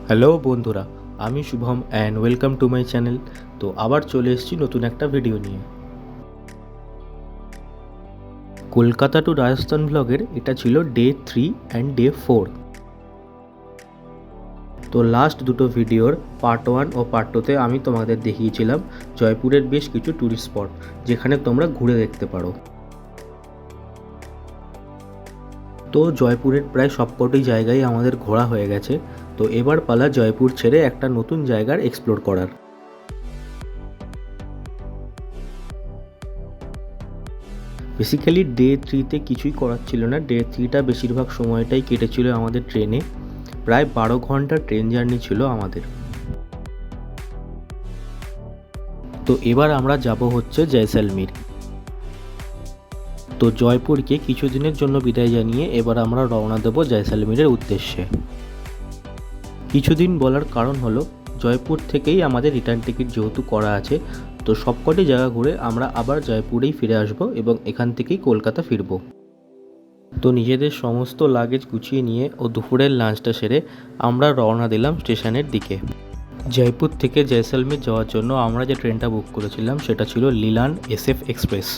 Hello বন্ধুরা, আমি Shubham and welcome to my channel. তো আবার চলে এসেছি নতুন একটা ভিডিও নিয়ে। কলকাতা টু রাজস্থান ব্লগের এটা ছিল ডে 3 অ্যান্ড ডে 4। তো লাস্ট দুটো ভিডিওর পার্ট 1 ও পার্ট 2তে আমি তোমাদের দেখিয়েছিলাম জয়পুরের বেশ কিছু ট্যুরিস্ট স্পট, যেখানে তোমরা ঘুরে দেখতে পারো। তো জয়পুরের প্রায় সবকটি জায়গায় আমাদের ঘোরা হয়ে গেছে। তো এবার পালা জয়পুর ছেড়ে একটা নতুন জায়গার এক্সপ্লোর করার। বেসিক্যালি ডে 3তে কিছুই করার ছিল না। ডে 3টা বেশিরভাগ সময়টাই কেটেছিল আমাদের ট্রেনে। প্রায় 12 ঘন্টা ট্রেন জার্নি ছিল আমাদের। তো এবার আমরা যাব হচ্ছে জয়সলমীর। তো জয়পুরকে কিছুদিনের জন্য বিদায় জানিয়ে এবার আমরা রওনা দেব জয়সলমীরের উদ্দেশ্যে। কিছুদিন বলার কারণ হলো, জয়পুর থেকেই আমাদের রিটার্ন টিকিট যেহেতু করা আছে, তো সবকটি জায়গা ঘুরে আমরা আবার জয়পুরেই ফিরে আসব এবং এখান থেকেই কলকাতা ফিরব। তো নিজেদের সমস্ত লাগেজ গুছিয়ে নিয়ে ও দুপুরের লাঞ্চটা সেরে আমরা রওনা দিলাম স্টেশনের দিকে। জয়পুর থেকে জয়সলমীর যাওয়ার জন্য আমরা যে ট্রেনটা বুক করেছিলাম সেটা ছিল লিলান SF এক্সপ্রেস।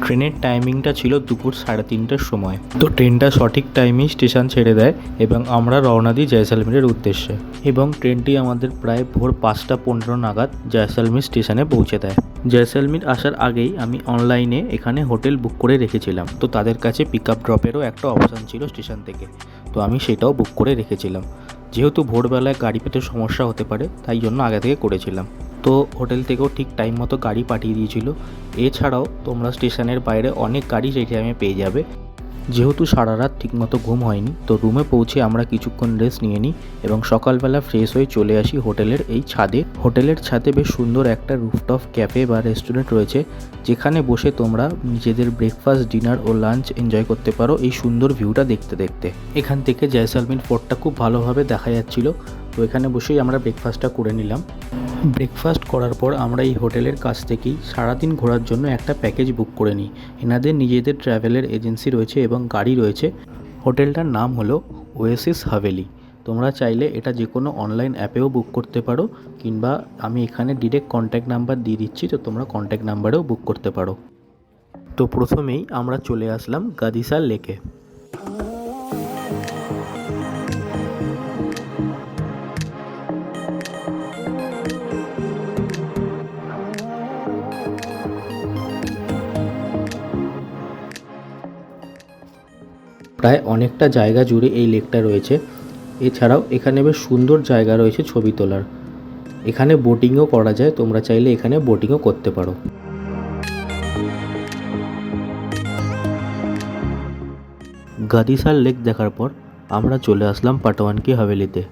ট্রেনের টাইমিংটা ছিল দুপুর 3:30টার সময়। তো ট্রেনটা সঠিক টাইমেই স্টেশন ছেড়ে দেয় এবং আমরা রওনা দিই জয়সলমীরের উদ্দেশ্যে। এবং ট্রেনটি আমাদের প্রায় ভোর 5:15 নাগাদ জয়সলমীর স্টেশনে পৌঁছে দেয়। জয়সলমীর আসার আগেই আমি অনলাইনে এখানে হোটেল বুক করে রেখেছিলাম। তো তাদের কাছে পিক আপ ড্রপেরও একটা অপশান ছিল স্টেশন থেকে, তো আমি সেটাও বুক করে রেখেছিলাম। যেহেতু ভোরবেলায় গাড়ি পেতে সমস্যা হতে পারে, তাই জন্য আগে থেকে করেছিলাম। তো হোটেল থেকেও ঠিক টাইম মতো গাড়ি পাঠিয়ে দিয়েছিল। এছাড়াও তোমরা স্টেশনের বাইরে অনেক গাড়ি সেই টাইমে পেয়ে যাবে। যেহেতু সারা রাত ঠিকমতো ঘুম হয়নি, তো রুমে পৌঁছে আমরা কিছুক্ষণ রেস্ট নিয়ে নিই এবং সকালবেলা ফ্রেশ হয়ে চলে আসি হোটেলের এই ছাদে। হোটেলের ছাদে বেশ সুন্দর একটা রুফটপ ক্যাফে বা রেস্টুরেন্ট রয়েছে, যেখানে বসে তোমরা নিজেদের ব্রেকফাস্ট, ডিনার ও লাঞ্চ এনজয় করতে পারো এই সুন্দর ভিউটা দেখতে দেখতে। এখান থেকে জয়সলমীর ফোর্টটা খুব ভালোভাবে দেখা যাচ্ছিল। তো এখানে বসেই আমরা ব্রেকফাস্টটা করে নিলাম। ব্রেকফাস্ট করার পর আমরা এই হোটেলের কাছ থেকেই সারাদিন ঘোরার জন্য একটা প্যাকেজ বুক করে নিই। এনাদের নিজেদের ট্রাভেলের এজেন্সি রয়েছে এবং গাড়ি রয়েছে। হোটেলটার নাম হলো ওয়েসিস হাভেলি। তোমরা চাইলে এটা যে কোনো অনলাইন অ্যাপেও বুক করতে পারো, কিংবা আমি এখানে ডিরেক্ট কন্ট্যাক্ট নাম্বার দিয়ে দিচ্ছি, তো তোমরা কন্ট্যাক্ট নাম্বারেও বুক করতে পারো। তো প্রথমেই আমরা চলে আসলাম গাদিসার লেকে। প্রায় অনেকটা জায়গা জুড়ে এই লেকটা রয়েছে। এছাড়াও এখানে বেশ সুন্দর জায়গা রয়েছে ছবি তোলার। এখানে বোটিংও করা যায়, তোমরা চাইলে এখানে বোটিংও করতে পারো। গাদিসার লেক দেখার পর আমরা চলে আসলাম পাটওয়ান কি হাভেলিতে।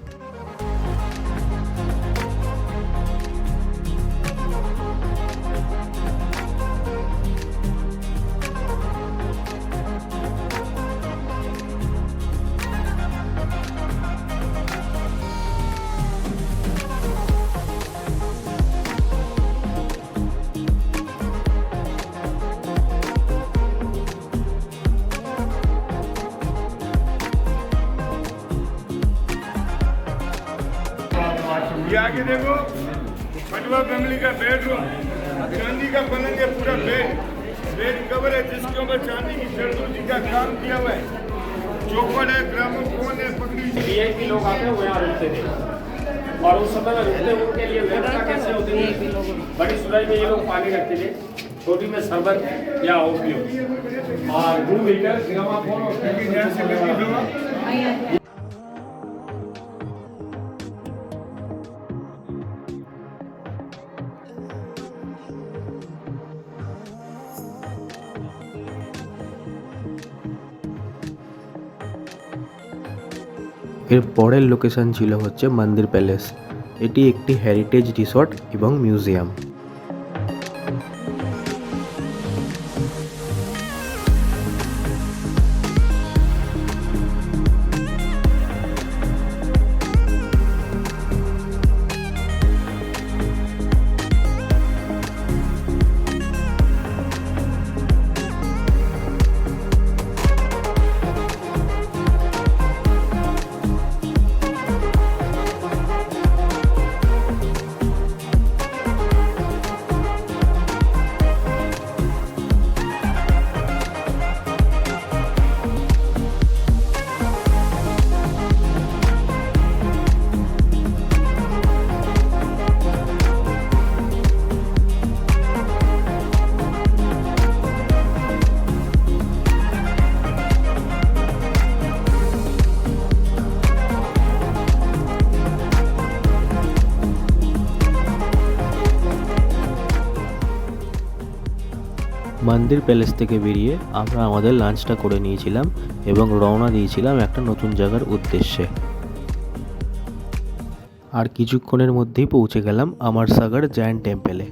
ये आगे देखो, पटवा फैमिली का बेडरूम, चांदी का पलंग है, पूरा बेड कवर है जिसके ऊपर चांदी की जरदोजी का काम किया हुआ है। चौपड़ है, ग्रामोफोन है, पगड़ी। वीआईपी लोग आते हैं वो यहाँ रुकते थे, और उस समय में रुकते उनके लिए व्यवस्था कैसे होती थी। बड़ी सुराई में ये लोग पानी रखते थे, छोटी में शरबत या ओपियो और 2 लीटर ग्रामोफोन और এর পরের লোকেশন ছিল হচ্ছে মন্দির প্যালেস। এটি একটি হেরিটেজ রিসর্ট এবং মিউজিয়াম। মন্দির প্যালেস থেকে বেরিয়ে আমরা আমাদের লাঞ্চটা করে নিয়েছিলাম এবং রওনা দিয়েছিলাম একটা নতুন জায়গার উদ্দেশ্যে। আর কিছুক্ষণের মধ্যেই পৌঁছে গেলাম আমরসাগর জায়েন্ট টেম্পলে।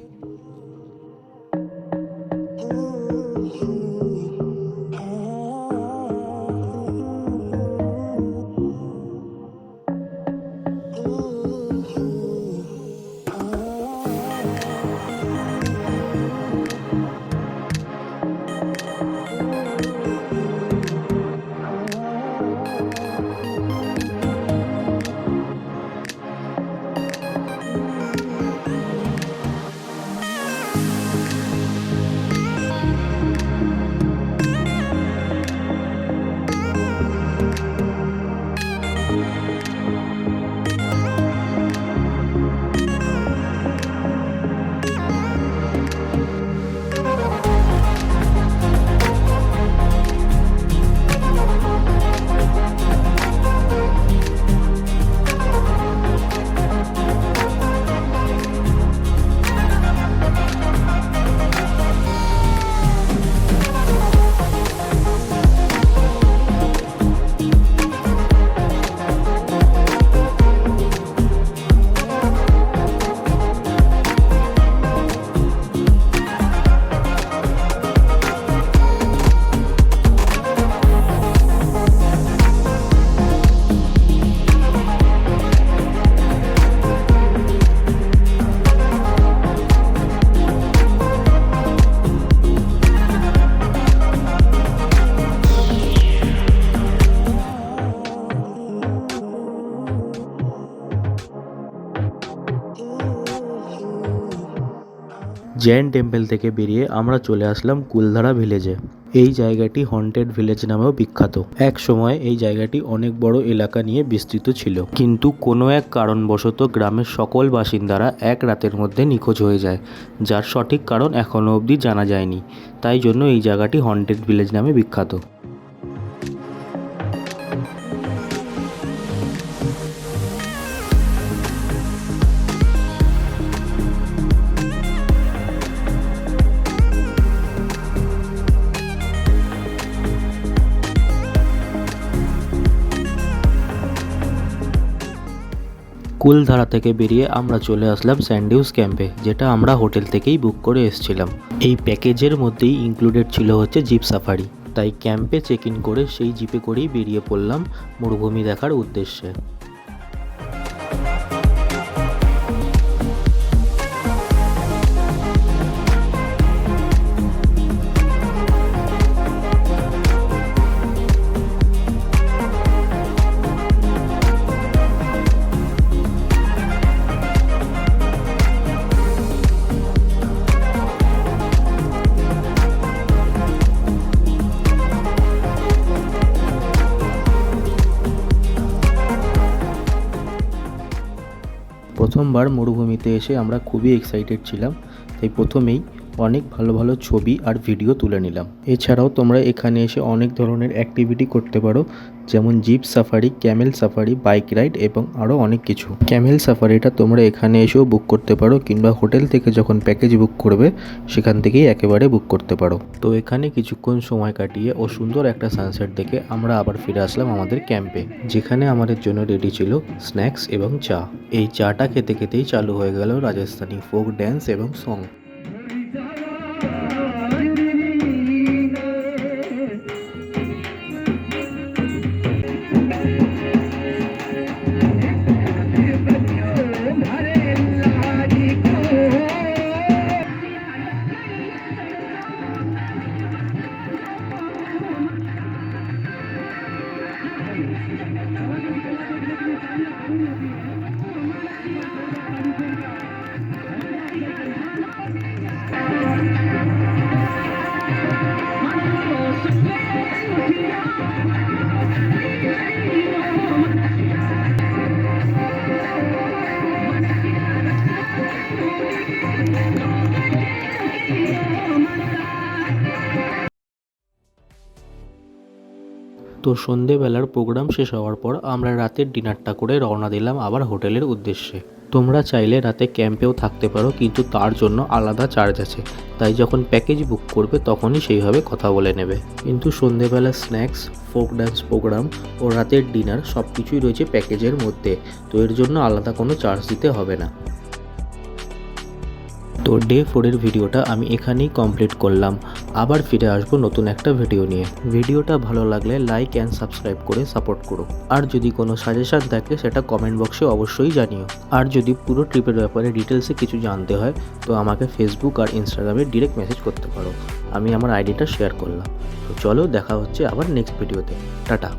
জৈন টেম্পল থেকে বেরিয়ে আমরা চলে আসলাম কুলধারা ভিলেজে। এই জায়গাটি হন্টেড ভিলেজ নামেও বিখ্যাত। এক সময় এই জায়গাটি অনেক বড় এলাকা নিয়ে বিস্তৃত ছিল, কিন্তু কোনো এক কারণবশত গ্রামের সকল বাসিন্দারা এক রাতের মধ্যে নিখোঁজ হয়ে যায়, যার সঠিক কারণ এখনও অবধি জানা যায়নি। তাই জন্য এই জায়গাটি হন্টেড ভিলেজ নামে বিখ্যাত। কুলধারা থেকে বেরিয়ে আমরা চলে আসলাম স্যান্ডিউস ক্যাম্পে, যেটা আমরা হোটেল থেকেই বুক করে এসেছিলাম। এই প্যাকেজের মধ্যেই ইনক্লুডেড ছিল হচ্ছে জিপ সাফারি। তাই ক্যাম্পে চেক ইন করে সেই জিপে করেই বেরিয়ে পড়লাম মরুভূমি দেখার উদ্দেশ্যে। প্রথমবার মরুভূমিতে এসে আমরা খুবই এক্সাইটেড ছিলাম, তাই প্রথমেই অনেক ভালো ভালো ছবি আর ভিডিও তুলে নিলাম। এছাড়াও তোমরা এখানে এসে অনেক ধরনের অ্যাক্টিভিটি করতে পারো, যেমন zip safari, Camel safari, bike ride এবং আরও অনেক কিছু। ক্যামেল সাফারিটা তোমরা এখানে এসেও বুক করতে পারো, কিংবা হোটেল থেকে যখন প্যাকেজ বুক করবে সেখান থেকেই একেবারে বুক করতে পারো। তো এখানে কিছুক্ষণ সময় কাটিয়ে ও সুন্দর একটা সানসেট দেখে আমরা আবার ফিরে আসলাম আমাদের ক্যাম্পে, যেখানে আমাদের জন্য রেডি ছিল স্ন্যাক্স এবং চা। এই চাটা খেতে খেতেই চালু হয়ে গেল রাজস্থানি ফোক ড্যান্স এবং সং। তো সন্ধেবেলার প্রোগ্রাম শেষ হওয়ার পর আমরা রাতের ডিনারটা করে রওনা দিলাম আবার হোটেলের উদ্দেশ্যে। তোমরা চাইলে রাতে ক্যাম্পেও থাকতে পারো, কিন্তু তার জন্য আলাদা চার্জ আছে। তাই যখন প্যাকেজ বুক করবে তখনই সেইভাবে কথা বলে নেবে। কিন্তু সন্ধেবেলা স্ন্যাক্স, ফোক ডান্স প্রোগ্রাম ও রাতের ডিনার সব কিছুই রয়েছে প্যাকেজের মধ্যে, তো এর জন্য আলাদা কোনো চার্জ দিতে হবে না। তো ডে 4 ভিডিওটা আমি এখানেই কমপ্লিট করলাম। আবার ফিরে আসবো নতুন একটা ভিডিও নিয়ে। ভিডিওটা ভালো লাগলে লাইক অ্যান্ড সাবস্ক্রাইব করে সাপোর্ট করো। আর যদি কোনো সাজেশান থাকে সেটা কমেন্ট বক্সে অবশ্যই জানিও। আর যদি পুরো ট্রিপের ব্যাপারে ডিটেলসে কিছু জানতে হয় তো আমাকে ফেসবুক আর ইনস্টাগ্রামে ডিরেক্ট মেসেজ করতে পারো। আমি আমার আইডিটা শেয়ার করলাম। তো চলো, দেখা হচ্ছে আবার নেক্সট ভিডিওতে। টাটা।